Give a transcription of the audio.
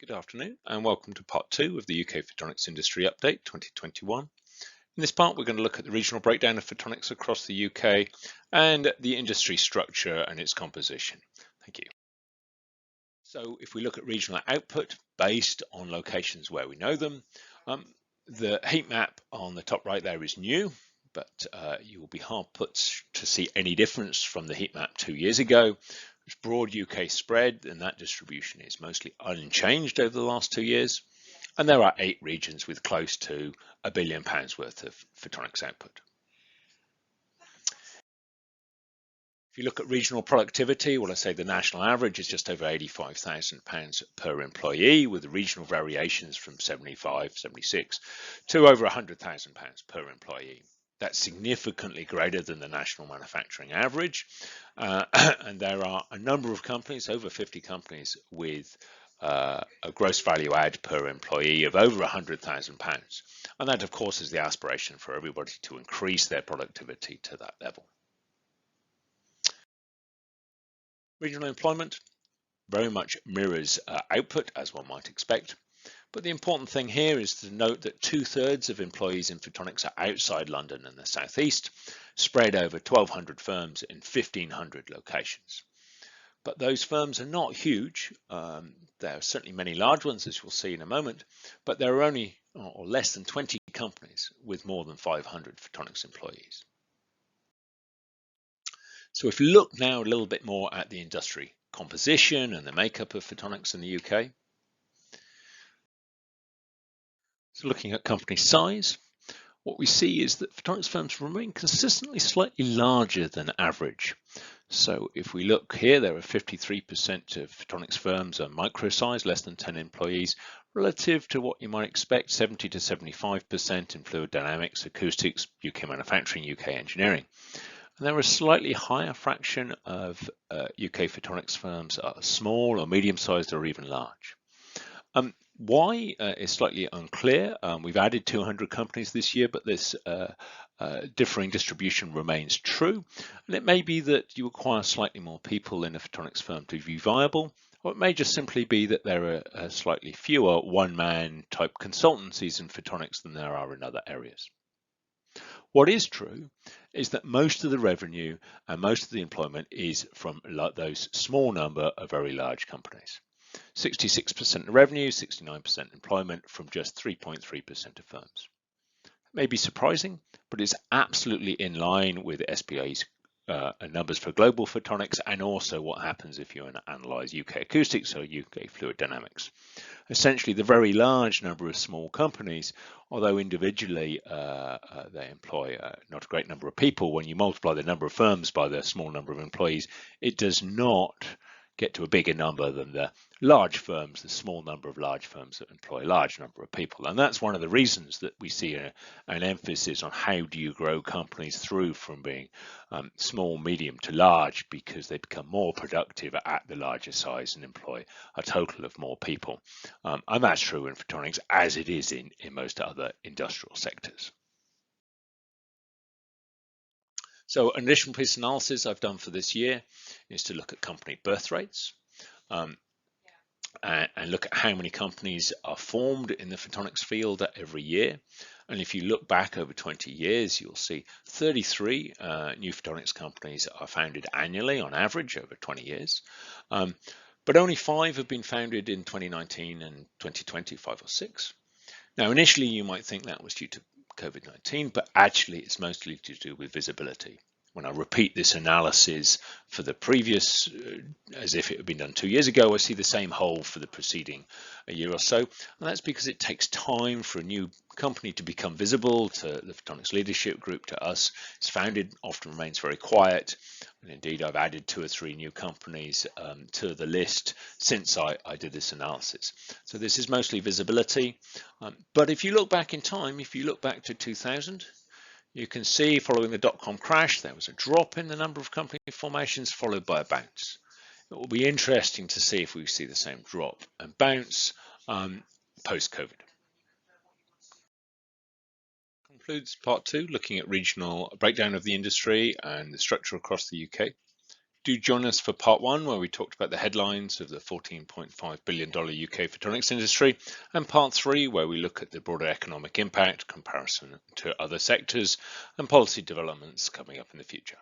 Good afternoon and welcome to part 2 of the UK Photonics Industry Update 2021. In this part we're going to look at the regional breakdown of photonics across the UK and the industry structure and its composition. Thank you. So if we look at regional output based on locations where we know them, the heat map on the top right there is new, but you will be hard put to see any difference from the heat map 2 years ago. It's broad UK spread, and that distribution is mostly unchanged over the last 2 years. And there are 8 regions with close to £1 billion worth of photonics output. If you look at regional productivity, well, I say the national average is just over £85,000 per employee, with the regional variations from 75, 76 to over £100,000 per employee. That's significantly greater than the national manufacturing average. And there are a number of companies, over 50 companies, with a gross value add per employee of over £100,000. And that, of course, is the aspiration for everybody to increase their productivity to that level. Regional employment very much mirrors output, as one might expect. But the important thing here is to note that 2/3 of employees in photonics are outside London and the southeast, spread over 1,200 firms in 1,500 locations. But those firms are not huge. There are certainly many large ones, as we'll see in a moment, but there are only or less than 20 companies with more than 500 photonics employees. So if you look now a little bit more at the industry composition and the makeup of photonics in the UK, so looking at company size, what we see is that photonics firms remain consistently slightly larger than average. So if we look here, there are 53% of photonics firms are micro size, less than 10 employees, relative to what you might expect, 70 to 75% in fluid dynamics, acoustics, UK manufacturing, UK engineering. And there are a slightly higher fraction of UK photonics firms are small or medium-sized or even large. Why is slightly unclear. We've added 200 companies this year, but this differing distribution remains true. And it may be that you require slightly more people in a photonics firm to be viable, or it may just simply be that there are slightly fewer one-man type consultancies in photonics than there are in other areas. What is true is that most of the revenue and most of the employment is from those small number of very large companies. 66% of revenue, 69% employment from just 3.3% of firms. It may be surprising, but it's absolutely in line with SPA's numbers for global photonics and also what happens if you analyze UK acoustics or UK fluid dynamics. Essentially, the very large number of small companies, although individually they employ not a great number of people, when you multiply the number of firms by the small number of employees, it does not get to a bigger number than the large firms, the small number of large firms that employ a large number of people. And that's one of the reasons that we see an emphasis on how do you grow companies through from being small, medium to large, because they become more productive at the larger size and employ a total of more people. And that's true in photonics as it is in most other industrial sectors. So an additional piece of analysis I've done for this year is to look at company birth rates and look at how many companies are formed in the photonics field every year. And if you look back over 20 years, you'll see 33 new photonics companies are founded annually on average over 20 years. But only 5 have been founded in 2019 and 2020, 5 or 6. Now, initially, you might think that was due to COVID-19, but actually it's mostly to do with visibility. When I repeat this analysis for the previous, as if it had been done 2 years ago, I see the same hole for the preceding a year or so. And that's because it takes time for a new company to become visible to the photonics leadership group, to us. It's founded, often remains very quiet. And indeed, I've added 2 or 3 new companies to the list since I did this analysis. So this is mostly visibility. But if you look back in time, if you look back to 2000, you can see following the dot-com crash, there was a drop in the number of company formations followed by a bounce. It will be interesting to see if we see the same drop and bounce post-COVID. Concludes part 2, looking at regional breakdown of the industry and the structure across the UK. Do join us for part 1, where we talked about the headlines of the $14.5 billion UK photonics industry, and part 3, where we look at the broader economic impact, comparison to other sectors, and policy developments coming up in the future.